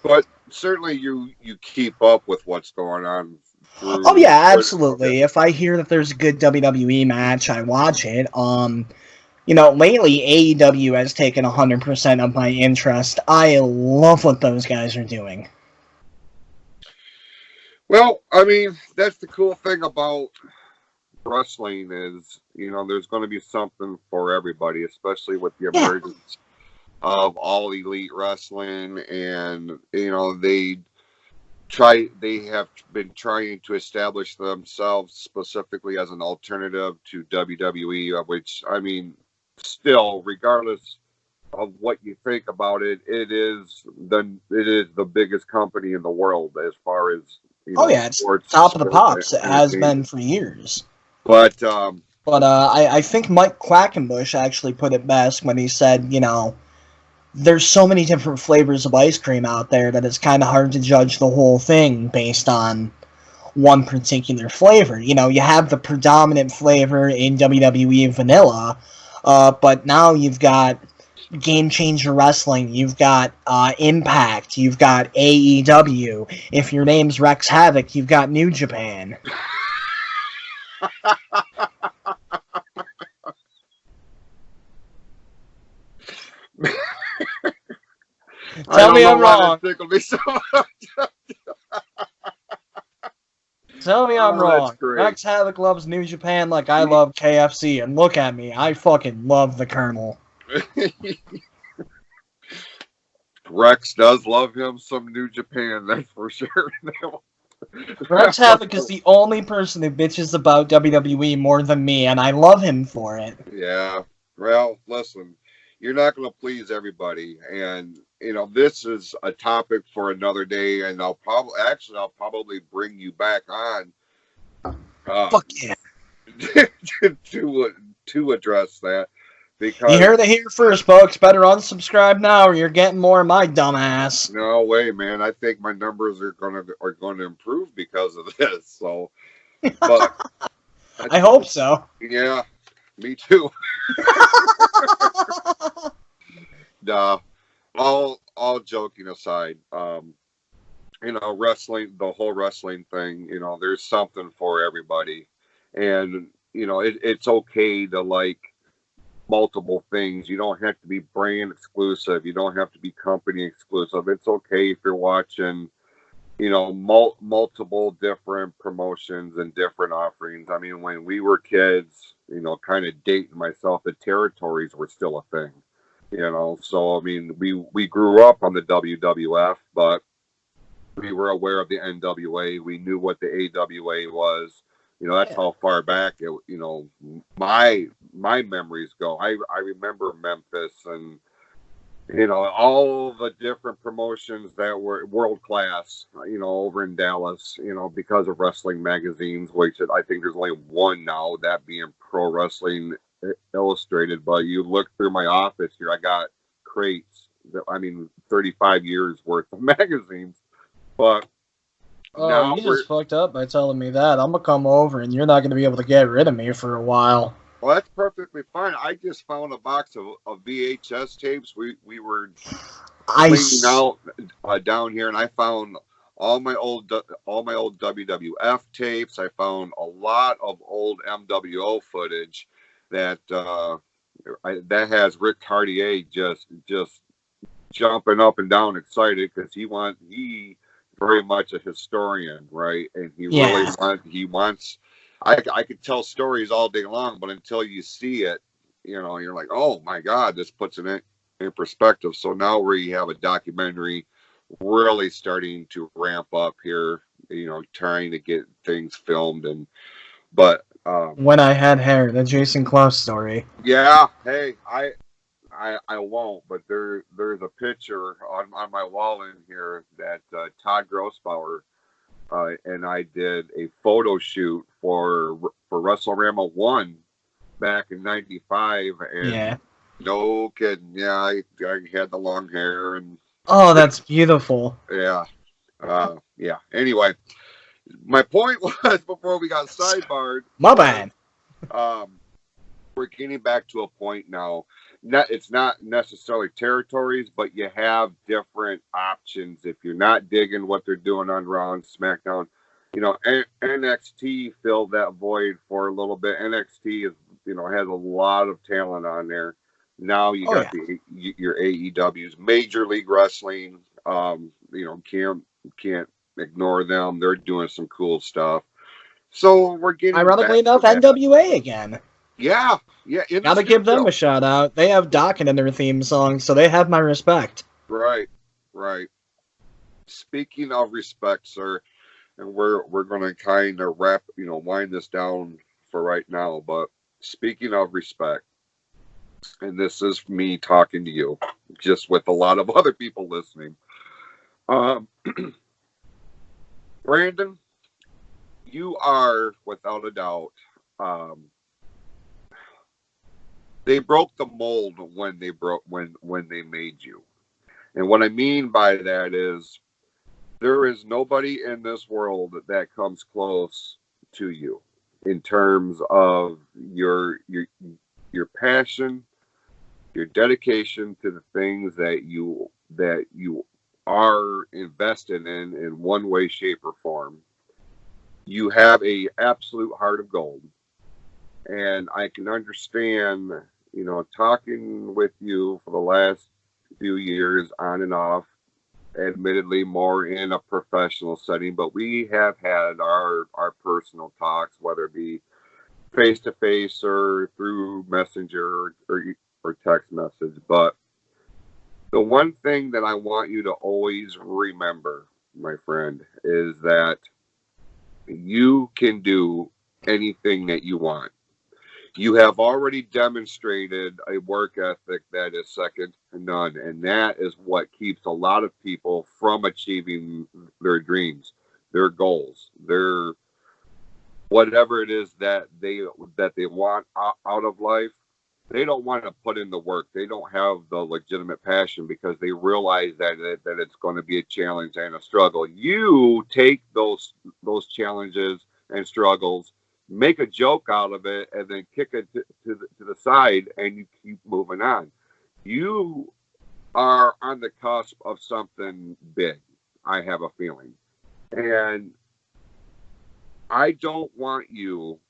But certainly you keep up with what's going on. Oh yeah, absolutely. If I hear that there's a good WWE match, I watch it. Lately AEW has taken 100% of my interest. I love what those guys are doing. Well, I mean, that's the cool thing about wrestling is, there's going to be something for everybody, especially with the emergence of All Elite Wrestling, and they have been trying to establish themselves specifically as an alternative to WWE, which, I mean, still, regardless of what you think about it, it is the biggest company in the world as far as it's top of the pops. It has been for years. But I think Mike Quackenbush actually put it best when he said, there's so many different flavors of ice cream out there that it's kind of hard to judge the whole thing based on one particular flavor. You have the predominant flavor in WWE vanilla, but now you've got Game Changer Wrestling, you've got Impact, you've got AEW. If your name's Rex Havoc, you've got New Japan. Tell me I'm wrong. Tell me I'm wrong. Rex Havoc loves New Japan like I love KFC, and look at me, I fucking love the Colonel. Rex does love him some New Japan, that's for sure. Rex Havoc is the only person who bitches about WWE more than me, and I love him for it. Yeah. Well, listen, you're not going to please everybody, and this is a topic for another day, and I'll probably bring you back on. Fuck yeah. to address that. Because you heard it here first, folks. Better unsubscribe now, or you're getting more of my dumb ass. No way, man. I think my numbers are going to improve because of this. So, but I hope so. Yeah, me too. Nah, all joking aside, wrestling, the whole wrestling thing, there's something for everybody, and it's okay to like multiple things. You don't have to be brand exclusive. You don't have to be company exclusive. It's okay if you're watching, multiple different promotions and different offerings. I mean, when we were kids, kind of dating myself, the territories were still a thing, So, I mean, we grew up on the WWF, but we were aware of the NWA. We knew what the AWA was. That's how far back my memories go. I remember Memphis and all the different promotions that were world class, over in Dallas, because of wrestling magazines, which I think there's only one now, that being Pro Wrestling Illustrated. But you look through my office here, I got crates, 35 years worth of magazines. But you just fucked up by telling me that. I'm gonna come over, and you're not gonna be able to get rid of me for a while. Well, that's perfectly fine. I just found a box of VHS tapes. We were cleaning out down here, and I found all my old WWF tapes. I found a lot of old MWO footage that has Rick Cartier just jumping up and down excited because he very much a historian, right? And he really wants. I could tell stories all day long, but until you see it, you're like, oh my God, this puts it in perspective. So now we have a documentary really starting to ramp up here, trying to get things filmed. And But When I Had Hair, the Jason Klaus story. yeah, hey, I won't, but there's a picture on my wall in here that Todd Grossbauer and I did a photo shoot for WrestleMania 1 back in '95, and Yeah. no kidding, yeah, I had the long hair and Oh, that's beautiful. yeah, yeah. Anyway, my point was before we got sidebarred. My bad. We're getting back to a point now. It's not necessarily territories, but you have different options. If you're not digging what they're doing on Raw and SmackDown, you know, NXT filled that void for a little bit. NXT is, you know, has a lot of talent on there. Now you got your AEWs, Major League Wrestling. You know, can't ignore them. They're doing some cool stuff. So we're getting Ironically enough, back to that. NWA again. Yeah. In Gotta give them a shout out. They have Dokken in their theme song, so they have my respect. Right. Speaking of respect, sir, and we're going to kind of wind this down for right now. But speaking of respect, and this is me talking to you, just with a lot of other people listening. Brandon, you are without a doubt. They broke the mold when they made you. And what I mean by that is there is nobody in this world that comes close to you in terms of your passion, your dedication to the things that you are invested in one way, shape, or form. You have a absolute heart of gold. And I can understand, you know, talking with you for the last few years on and off, admittedly more in a professional setting, but we have had our personal talks, whether it be face to face or through messenger or text message. But the one thing that I want you to always remember, my friend, is that you can do anything that you want. You have already demonstrated a work ethic that is second to none, and that is what keeps a lot of people from achieving their dreams, their goals, their whatever it is that they want out of life. They don't want to put in the work. They don't have the legitimate passion because they realize that it's going to be a challenge and a struggle. You take those challenges and struggles, make a joke out of it, and then kick it to the side, and you keep moving on. You are on the cusp of something big, I have a feeling. And I don't want you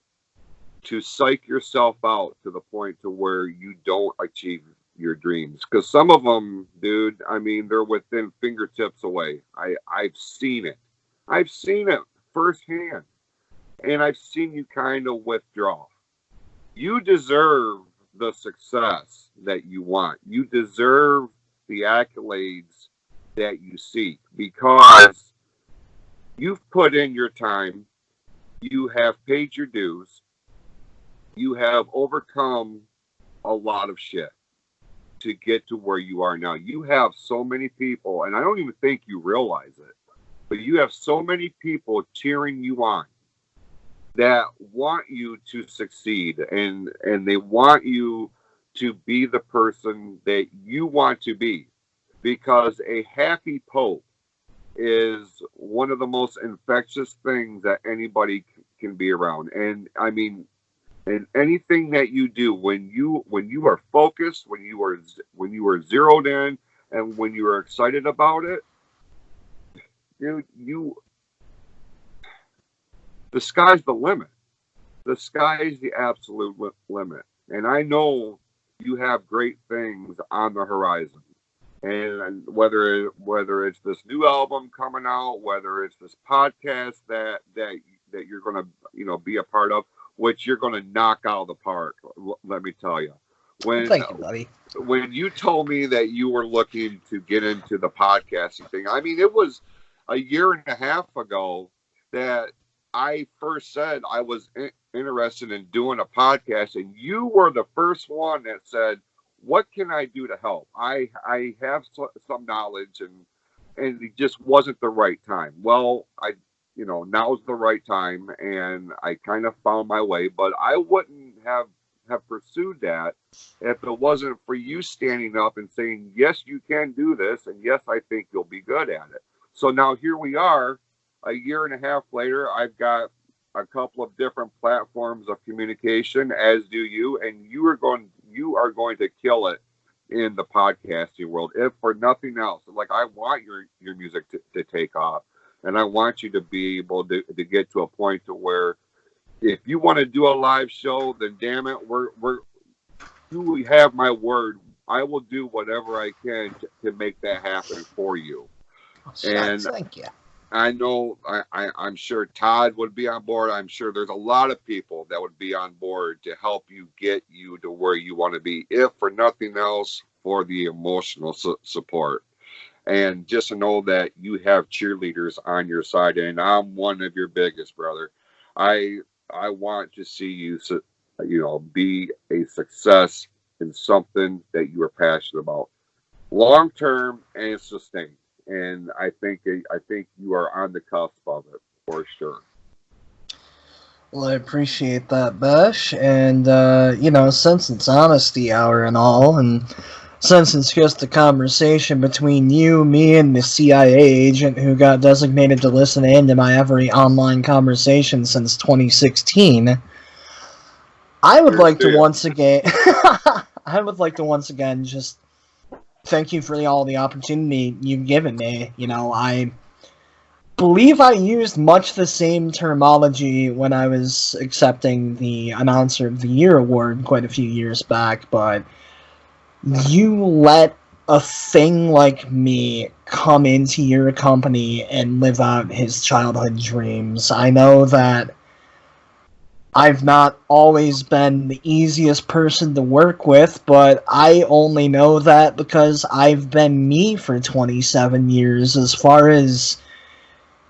to psych yourself out to the point to where you don't achieve your dreams. Because some of them, dude, I mean, they're within fingertips away. I've seen it. I've seen it firsthand. And I've seen you kind of withdraw. You deserve the success that you want. You deserve the accolades that you seek because you've put in your time. You have paid your dues. You have overcome a lot of shit to get to where you are now. You have so many people, and I don't even think you realize it, but you have so many people cheering you on that want you to succeed, and they want you to be the person that you want to be, because a happy Pope is one of the most infectious things that anybody can be around. And I mean, and anything that you do, when you are focused, when you are zeroed in, and when you are excited about it, the sky's the limit. The sky is the absolute limit. And I know you have great things on the horizon. And whether it's this new album coming out, whether it's this podcast that you're going to be a part of, which you're going to knock out of the park, let me tell you. Thank you, buddy. When you told me that you were looking to get into the podcasting thing, I mean, it was a year and a half ago that I first said I was interested in doing a podcast, and you were the first one that said, "What can I do to help? I have some knowledge, and it just wasn't the right time." Well, now's the right time, and I kind of found my way. But I wouldn't have pursued that if it wasn't for you standing up and saying, "Yes, you can do this, and yes, I think you'll be good at it." So now here we are, a year and a half later. I've got a couple of different platforms of communication, as do you, and you are going to kill it in the podcasting world, if for nothing else. Like, I want your music to take off, and I want you to be able to get to a point to where, if you want to do a live show, then damn it, you have my word. I will do whatever I can to make that happen for you. And thank you. I know I'm sure Todd would be on board. I'm sure there's a lot of people that would be on board to help you get you to where you want to be, if for nothing else, for the emotional support. And just to know that you have cheerleaders on your side, and I'm one of your biggest, brother. I want to see you, be a success in something that you are passionate about, long term and sustained. And I think you are on the cusp of it for sure. Well, I appreciate that, Bash. And since it's honesty hour and all, and since it's just a conversation between you, me, and the CIA agent who got designated to listen in to my every online conversation since 2016, I would like to once again just thank you for all the opportunity you've given me. I believe I used much the same terminology when I was accepting the Announcer of the Year award quite a few years back, but you let a thing like me come into your company and live out his childhood dreams. I know that I've not always been the easiest person to work with, but I only know that because I've been me for 27 years. As far as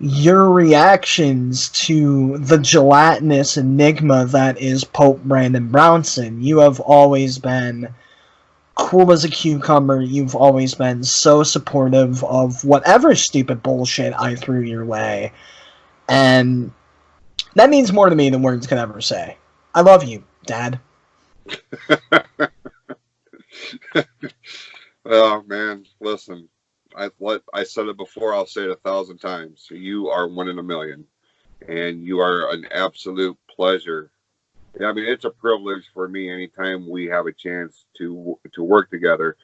your reactions to the gelatinous enigma that is Pope Brandon Brownson, you have always been cool as a cucumber. You've always been so supportive of whatever stupid bullshit I threw your way. And that means more to me than words can ever say. I love you, Dad. Oh, man, listen. I said it before, I'll say it 1,000 times. You are one in a million, and you are an absolute pleasure. I mean, it's a privilege for me anytime we have a chance to work together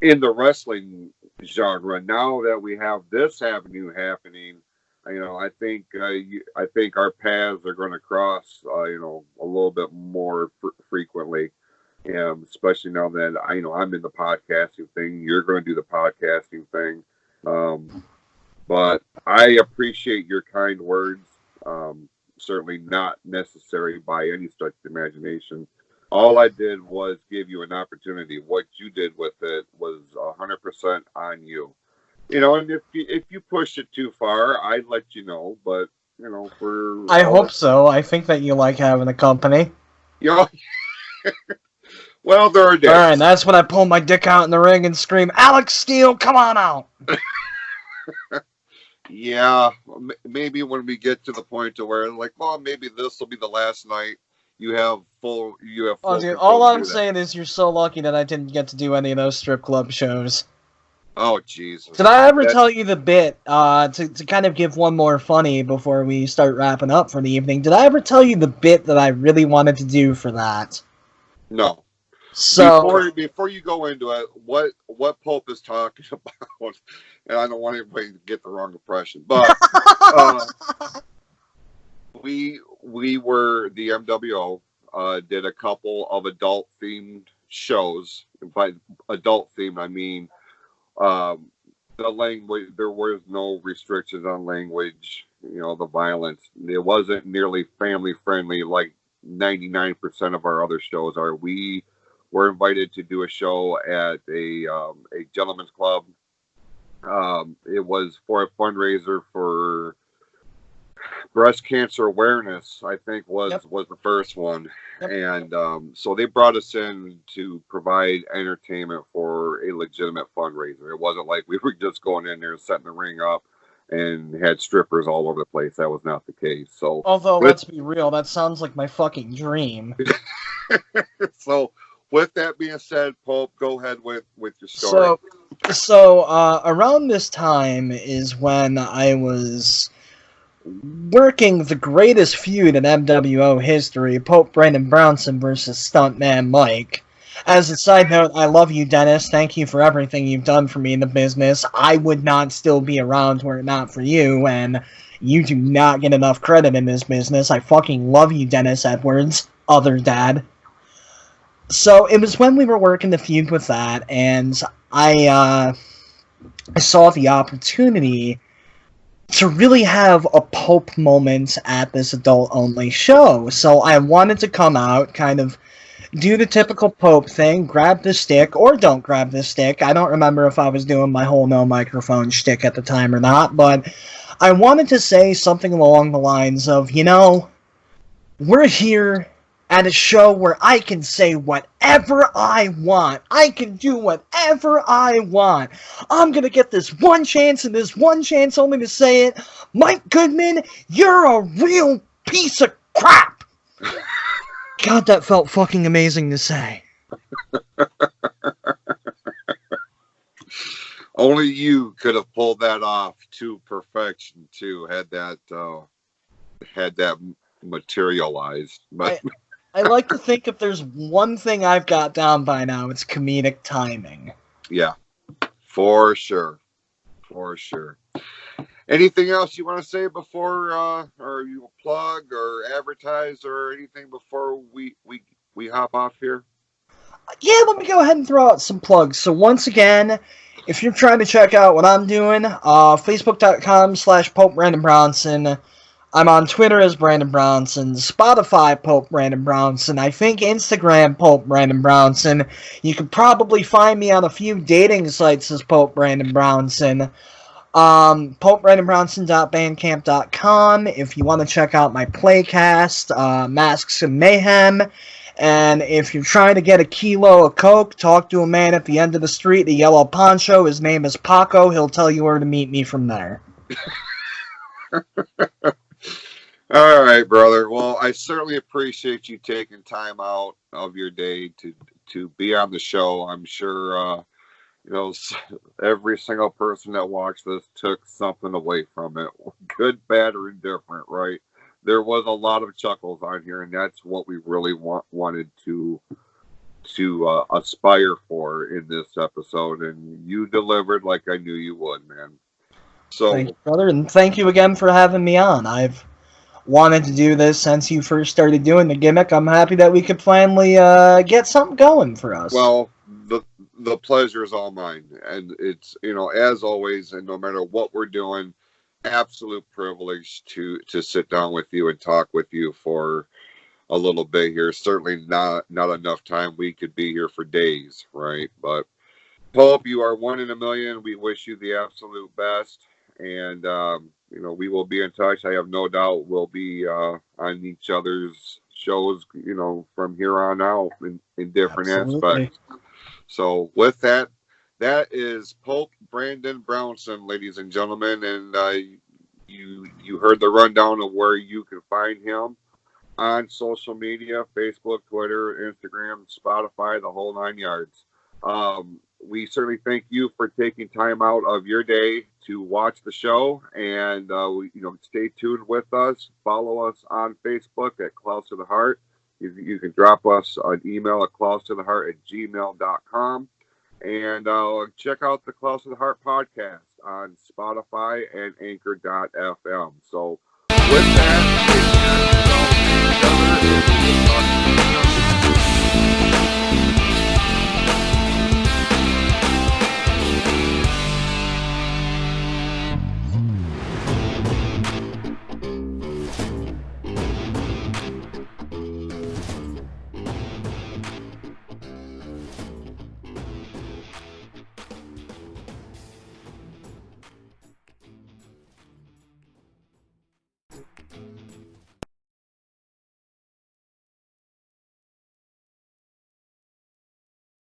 in the wrestling genre. Now that we have this avenue happening, I think our paths are going to cross, a little bit more frequently. Especially now that I'm in the podcasting thing, you're going to do the podcasting thing. But I appreciate your kind words. Certainly not necessary by any stretch of the imagination. All I did was give you an opportunity. What you did with it was 100% on you. And if you push it too far, I'd let you know. But I hope so. I think that you like having a company. Well, there are days. All right, that's when I pull my dick out in the ring and scream, "Alex Steele, come on out!" Yeah, maybe when we get to the point to where, like, well, maybe this will be the last night. You have full. Oh, dude, all I'm saying is you're so lucky that I didn't get to do any of those strip club shows. Oh, Jesus. Did I ever tell you the bit, to kind of give one more funny before we start wrapping up for the evening, did I ever tell you the bit that I really wanted to do for that? No. So before you go into it, what Pope is talking about, and I don't want anybody to get the wrong impression, but we were the MWO, did a couple of adult themed shows. And by adult themed, I mean the language. There was no restrictions on language. The violence. It wasn't nearly family friendly like 99% of our other shows are. We were invited to do a show at a gentleman's club. It was for a fundraiser for breast cancer awareness, I think was the first one. Yep. And so they brought us in to provide entertainment for a legitimate fundraiser. It wasn't like we were just going in there, setting the ring up, and had strippers all over the place. That was not the case. So, although, let's be real, that sounds like my fucking dream. So, with that being said, Pope, go ahead with your story. So around this time is when I was working the greatest feud in MWO history, Pope Brandon Brownson versus Stuntman Mike. As a side note, I love you, Dennis. Thank you for everything you've done for me in the business. I would not still be around were it not for you, and you do not get enough credit in this business. I fucking love you, Dennis Edwards, other dad. So it was when we were working the feud with that, and I saw the opportunity to really have a Pope moment at this adult-only show. So I wanted to come out, kind of do the typical Pope thing, grab the stick, or don't grab the stick. I don't remember if I was doing my whole no microphone shtick at the time or not, but I wanted to say something along the lines of, you know, we're here at a show where I can say whatever I want. I can do whatever I want. I'm gonna get this one chance and this one chance only to say it. Mike Goodman, you're a real piece of crap. God, that felt fucking amazing to say. Only you could have pulled that off to perfection, too, had that materialized. But I like to think if there's one thing I've got down by now, it's comedic timing. Yeah, for sure. For sure. Anything else you want to say before, or you plug or advertise or anything before we hop off here? Yeah, let me go ahead and throw out some plugs. So once again, if you're trying to check out what I'm doing, Facebook.com/Pope Brandon Brownson. I'm on Twitter as Brandon Brownson, Spotify Pope Brandon Brownson, I think Instagram Pope Brandon Brownson. You can probably find me on a few dating sites as Pope Brandon Brownson. PopeBrandonBrownson.bandcamp.com if you want to check out my playcast, Masks and Mayhem. And if you're trying to get a kilo of coke, talk to a man at the end of the street, a yellow poncho. His name is Paco. He'll tell you where to meet me from there. All right, brother. Well, I certainly appreciate you taking time out of your day to be on the show. I'm sure, every single person that watched this took something away from it, good, bad, or indifferent, right? There was a lot of chuckles on here, and that's what we really wanted to aspire for in this episode, and you delivered like I knew you would, man. So, thank you, brother, and thank you again for having me on. I've wanted to do this since you first started doing the gimmick. I'm happy that we could finally get something going for us. Well, the pleasure is all mine, and it's, as always, and no matter what we're doing, absolute privilege to sit down with you and talk with you for a little bit here. Certainly not enough time. We could be here for days, right? But Pope, you are one in a million. We wish you the absolute best. And, we will be in touch. I have no doubt we'll be on each other's shows, from here on out in different aspects. So with that is Pope Brandon Brownson, ladies and gentlemen. And you heard the rundown of where you can find him on social media, Facebook, Twitter, Instagram, Spotify, the whole 9 yards. We certainly thank you for taking time out of your day to watch the show, and stay tuned with us. Follow us on Facebook at Close to the Heart. You can drop us an email at closetotheheart@gmail.com, and check out the Close to the Heart podcast on Spotify and Anchor.fm. So with that,